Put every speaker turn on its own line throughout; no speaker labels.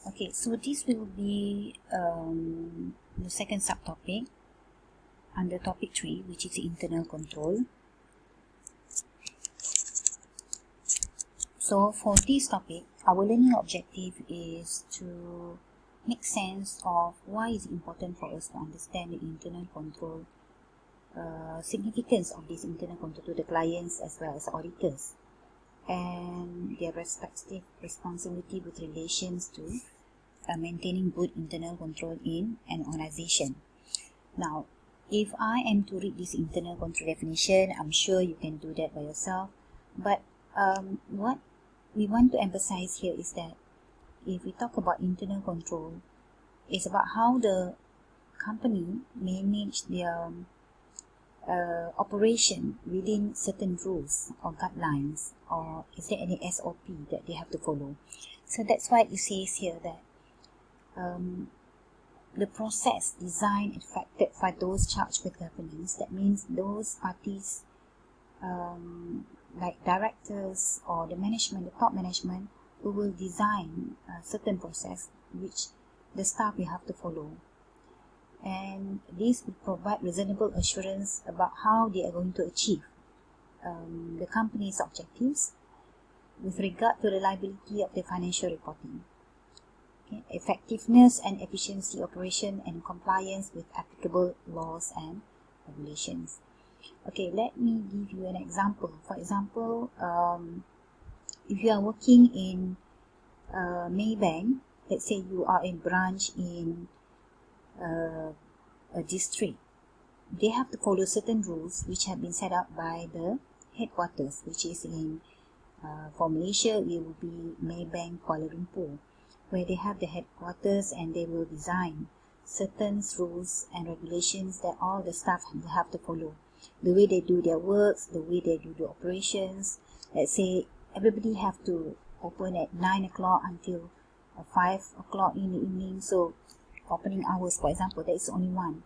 Okay, so this will be the second subtopic under topic 3, which is internal control. So for this topic, our learning objective is to make sense of why it's important for us to understand the internal control, significance of this internal control to the clients as well as auditors, and their respective responsibility with relations to maintaining good internal control in an organization. Now, if I am to read this internal control definition, I'm sure you can do that by yourself. But what we want to emphasize here is that if we talk about internal control, it's about how the company manage their operation within certain rules or guidelines, or is there any SOP that they have to follow. So that's why it says here that the process designed and effected by those charged with governance, that means those parties like directors or the management, the top management, who will design a certain process which the staff will have to follow. And this will provide reasonable assurance about how they are going to achieve the company's objectives with regard to reliability of the financial reporting, effectiveness and efficiency operation, and compliance with applicable laws and regulations. Okay, let me give you an example. For example, if you are working in Maybank, let's say you are a branch in a district, they have to follow certain rules which have been set up by the headquarters, which is in for Malaysia, it will be Maybank Kuala Lumpur, where they have the headquarters and they will design certain rules and regulations that all the staff will have to follow. The way they do their works, the way they do the operations. Let's say everybody have to open at 9 o'clock until 5 o'clock in the evening. So opening hours, for example, that is only one.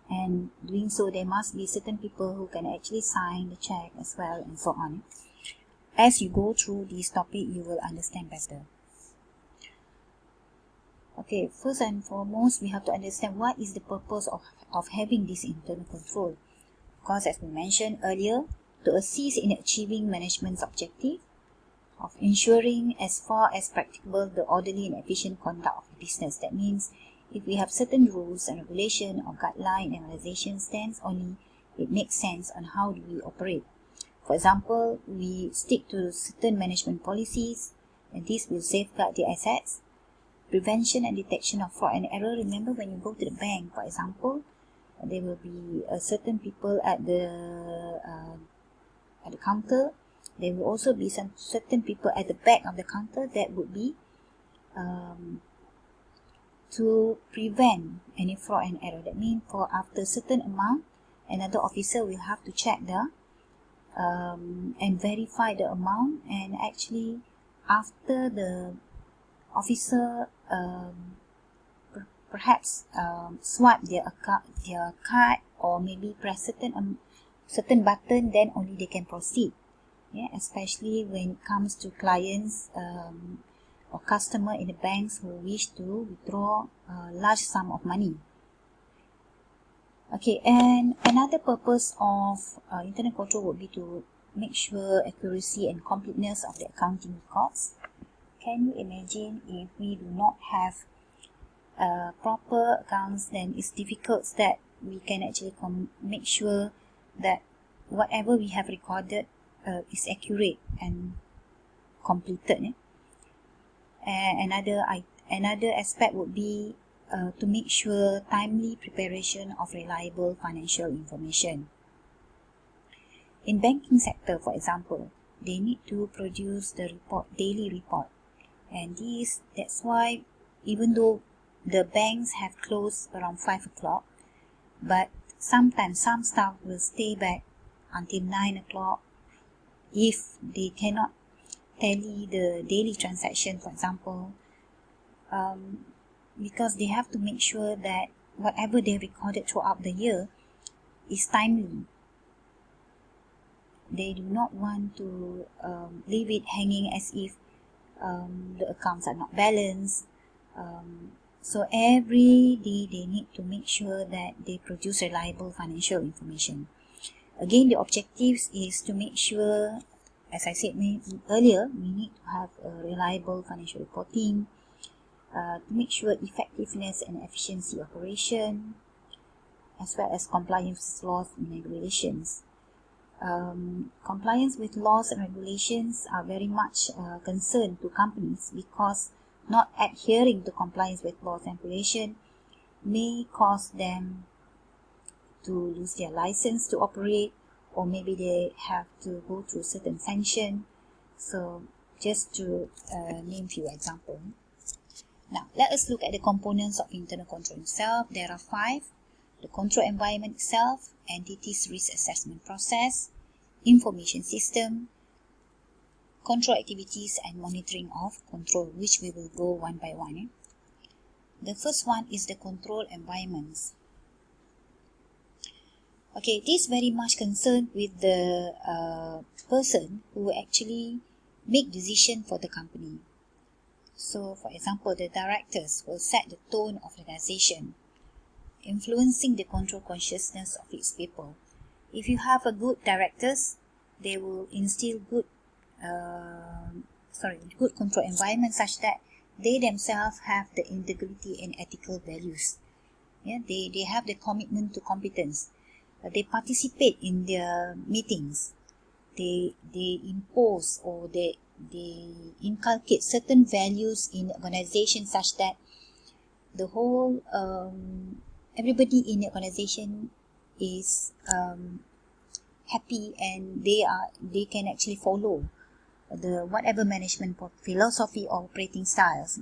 And doing so, there must be certain people who can actually sign the check as well, and so on. As you go through this topic, you will understand better. Okay, first and foremost, we have to understand what is the purpose of having this internal control. Of course, as we mentioned earlier, to assist in achieving management's objective of ensuring as far as practicable the orderly and efficient conduct of the business. That means if we have certain rules and regulation or guideline and organizations, then only it makes sense on how do we operate. For example, we stick to certain management policies, and this will safeguard the assets. Prevention and detection of fraud and error. Remember, when you go to the bank, for example, there will be certain people at the counter. There will also be some certain people at the back of the counter that would be to prevent any fraud and error. That means for after certain amount, another officer will have to check the and verify the amount, and actually after the officer perhaps swipe their card or maybe press certain button, then only they can proceed. Yeah, especially when it comes to clients or customer in the banks who wish to withdraw a large sum of money. Okay, and another purpose of internal control would be to make sure accuracy and completeness of the accounting records. Can you imagine if we do not have proper accounts, then it's difficult that we can actually make sure that whatever we have recorded is accurate and completed. Another aspect would be to make sure timely preparation of reliable financial information. In banking sector, for example, they need to produce the daily report. And that's why even though the banks have closed around 5 o'clock, but sometimes some staff will stay back until 9 o'clock if they cannot tally the daily transaction, for example, because they have to make sure that whatever they recorded throughout the year is timely. They do not want to leave it hanging as if the accounts are not balanced, So every day they need to make sure that they produce reliable financial information. Again, the objectives is to make sure, as I said earlier, we need to have a reliable financial reporting, to make sure effectiveness and efficiency operation, as well as compliance with laws and regulations. Compliance with laws and regulations are very much concerned to companies, because not adhering to compliance with laws and regulation may cause them to lose their license to operate, or maybe they have to go through certain sanction. So just to name few examples. Now let us look at the components of internal control itself. There are 5. The control environment itself, entities risk assessment process, information system, control activities and monitoring of control, which we will go one by one. The first one is the control environments. Okay, this very much concerned with the person who actually make decision for the company. So, for example, the directors will set the tone of the organization, influencing the control consciousness of its people. If you have a good directors, they will instill good control environment, such that they themselves have the integrity and ethical values. Yeah, they have the commitment to competence. They participate in their meetings. They impose, or they inculcate certain values in the organization, such that the whole everybody in the organization is happy, and they can actually follow the whatever management philosophy or operating styles.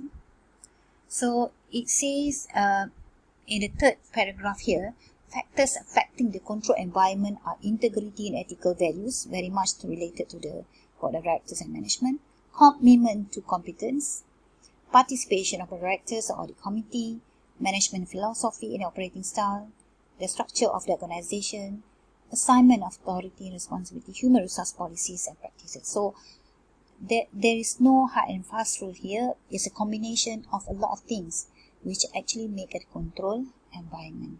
So it says in the third paragraph here, factors affecting the control environment are integrity and ethical values, very much related to the board of directors and management, commitment to competence, participation of directors or audit committee, management philosophy and operating style, the structure of the organization, assignment of authority and responsibility, human resource policies and practices. So there is no hard and fast rule here. It's a combination of a lot of things which actually make a control environment.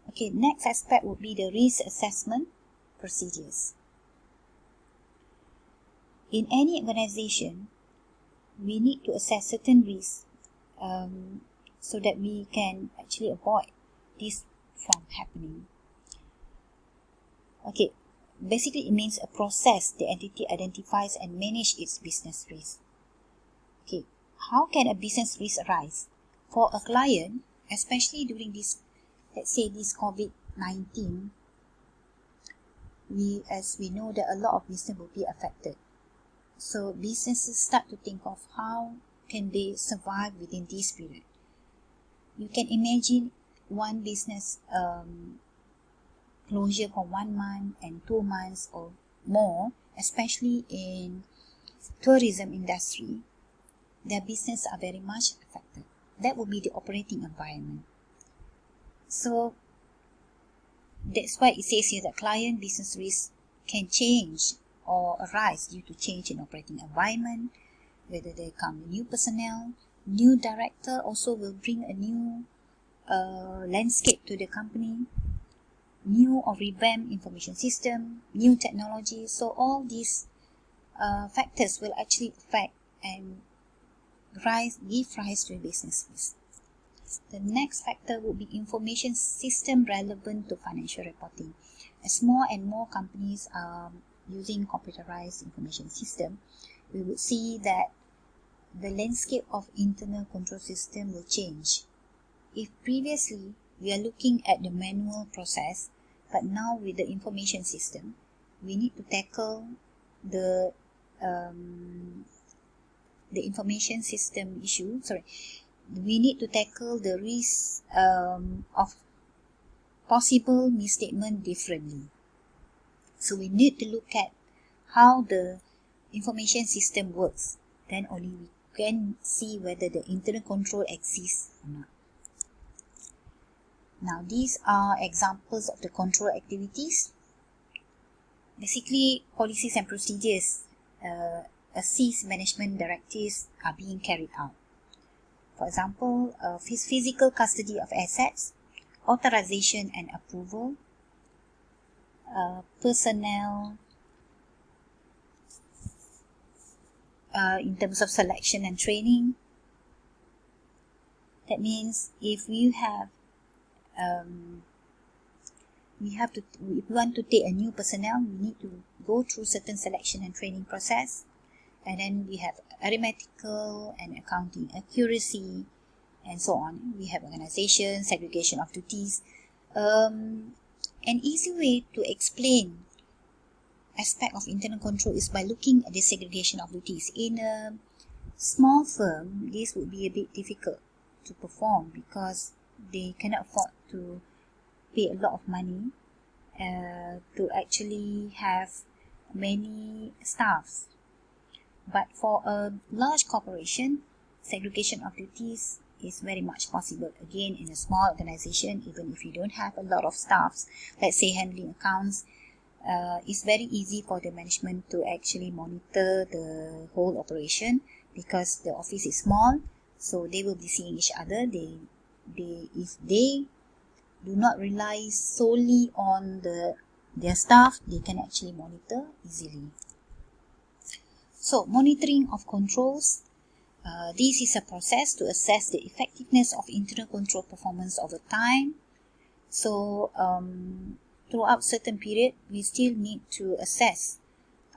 Okay, next aspect would be the risk assessment procedures. In any organization, we need to assess certain risks so that we can actually avoid this from happening. Okay, basically it means a process the entity identifies and manages its business risk. Okay, how can a business risk arise? For a client, especially during this, let's say this COVID-19, as we know that a lot of business will be affected. So businesses start to think of how can they survive within this period. You can imagine one business closure for 1 month and 2 months or more, especially in tourism industry. Their business are very much affected. That will be the operating environment. So that's why it says here that client business risk can change or arise due to change in operating environment, whether there come new personnel, new director also will bring a new landscape to the company, new or revamped information system, new technology. So all these factors will actually affect and give rise to a business risk. The next factor would be information system relevant to financial reporting. As more and more companies are using computerized information system, we would see that the landscape of internal control system will change. If previously we are looking at the manual process, but now with the information system, we need to tackle the information system issue. We need to tackle the risk of possible misstatement differently. So we need to look at how the information system works. Then only we can see whether the internal control exists or not. Now these are examples of the control activities. Basically, policies and procedures assist management directives are being carried out. For example, physical custody of assets, authorization and approval, personnel, in terms of selection and training. That means if you have if we want to take a new personnel, we need to go through certain selection and training process. And then we have arithmetical and accounting accuracy, and so on. We have organization, segregation of duties. An easy way to explain aspect of internal control is by looking at the segregation of duties. In a small firm, this would be a bit difficult to perform because they cannot afford to pay a lot of money to actually have many staffs. But for a large corporation, segregation of duties is very much possible. Again, in a small organization, even if you don't have a lot of staffs, let's say handling accounts, it's very easy for the management to actually monitor the whole operation because the office is small, so they will be seeing each other. If they do not rely solely on their staff, they can actually monitor easily. So, monitoring of controls. This is a process to assess the effectiveness of internal control performance over time. So, throughout certain period, we still need to assess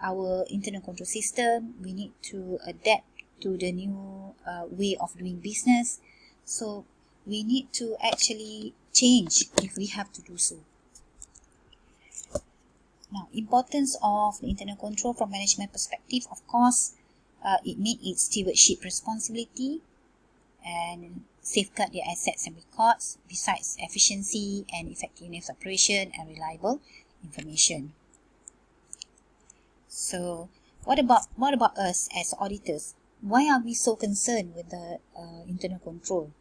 our internal control system. We need to adapt to the new way of doing business. So, we need to actually change if we have to do so. Now, importance of the internal control from management perspective, of course, it meets its stewardship responsibility and safeguard their assets and records, besides efficiency and effectiveness of operation and reliable information. So, what about us as auditors? Why are we so concerned with the internal control?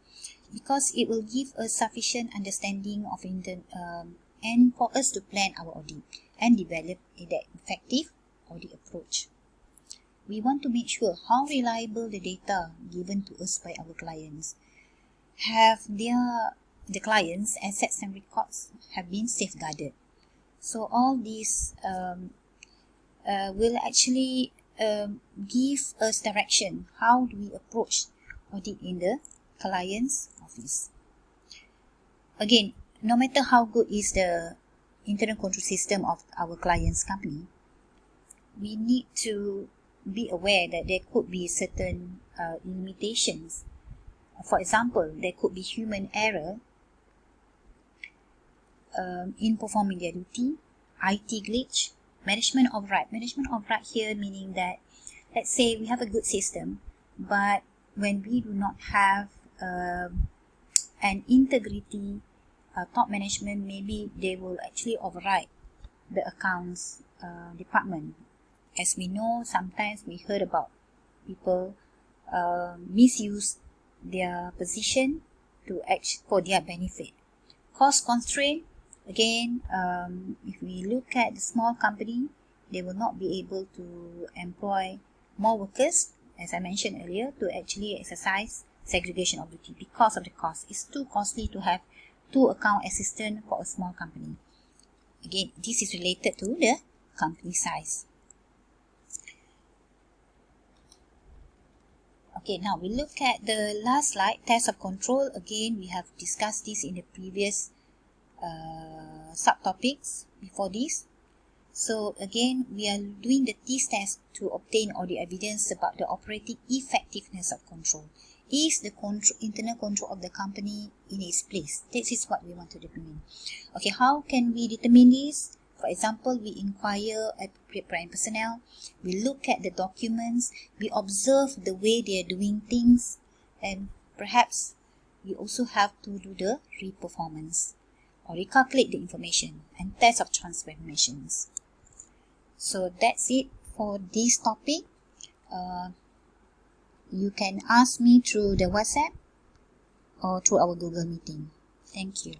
Because it will give us sufficient understanding of and for us to plan our audit and develop an effective audit approach. We want to make sure how reliable the data given to us by our clients. Have the clients' assets and records have been safeguarded. So all these will actually give us direction. How do we approach audit in the client's office? Again, no matter how good is the internal control system of our client's company, we need to be aware that there could be certain limitations. For example, there could be human error in performing their duty, IT glitch, management override. Management override here meaning that, let's say we have a good system, but when we do not have an integrity top management, maybe they will actually override the accounts department. As we know, sometimes we heard about people misuse their position to for their benefit. Cost constraint, again, if we look at the small company, they will not be able to employ more workers, as I mentioned earlier, to actually exercise segregation of duty because of the cost. It's too costly to have 2 account assistants for a small company. Again, this is related to the company size. Okay, now we look at the last slide, test of control. Again, we have discussed this in the previous subtopics before this. So again, we are doing the test to obtain audit evidence about the operating effectiveness of control. Is the internal control of the company in its place? This is what we want to determine. Okay, how can we determine this? For example, we inquire appropriate prime personnel, we look at the documents, we observe the way they are doing things, and perhaps we also have to do the re-performance or recalculate the information and test of transformations. So that's it for this topic. You can ask me through the WhatsApp or through our Google meeting. Thank you.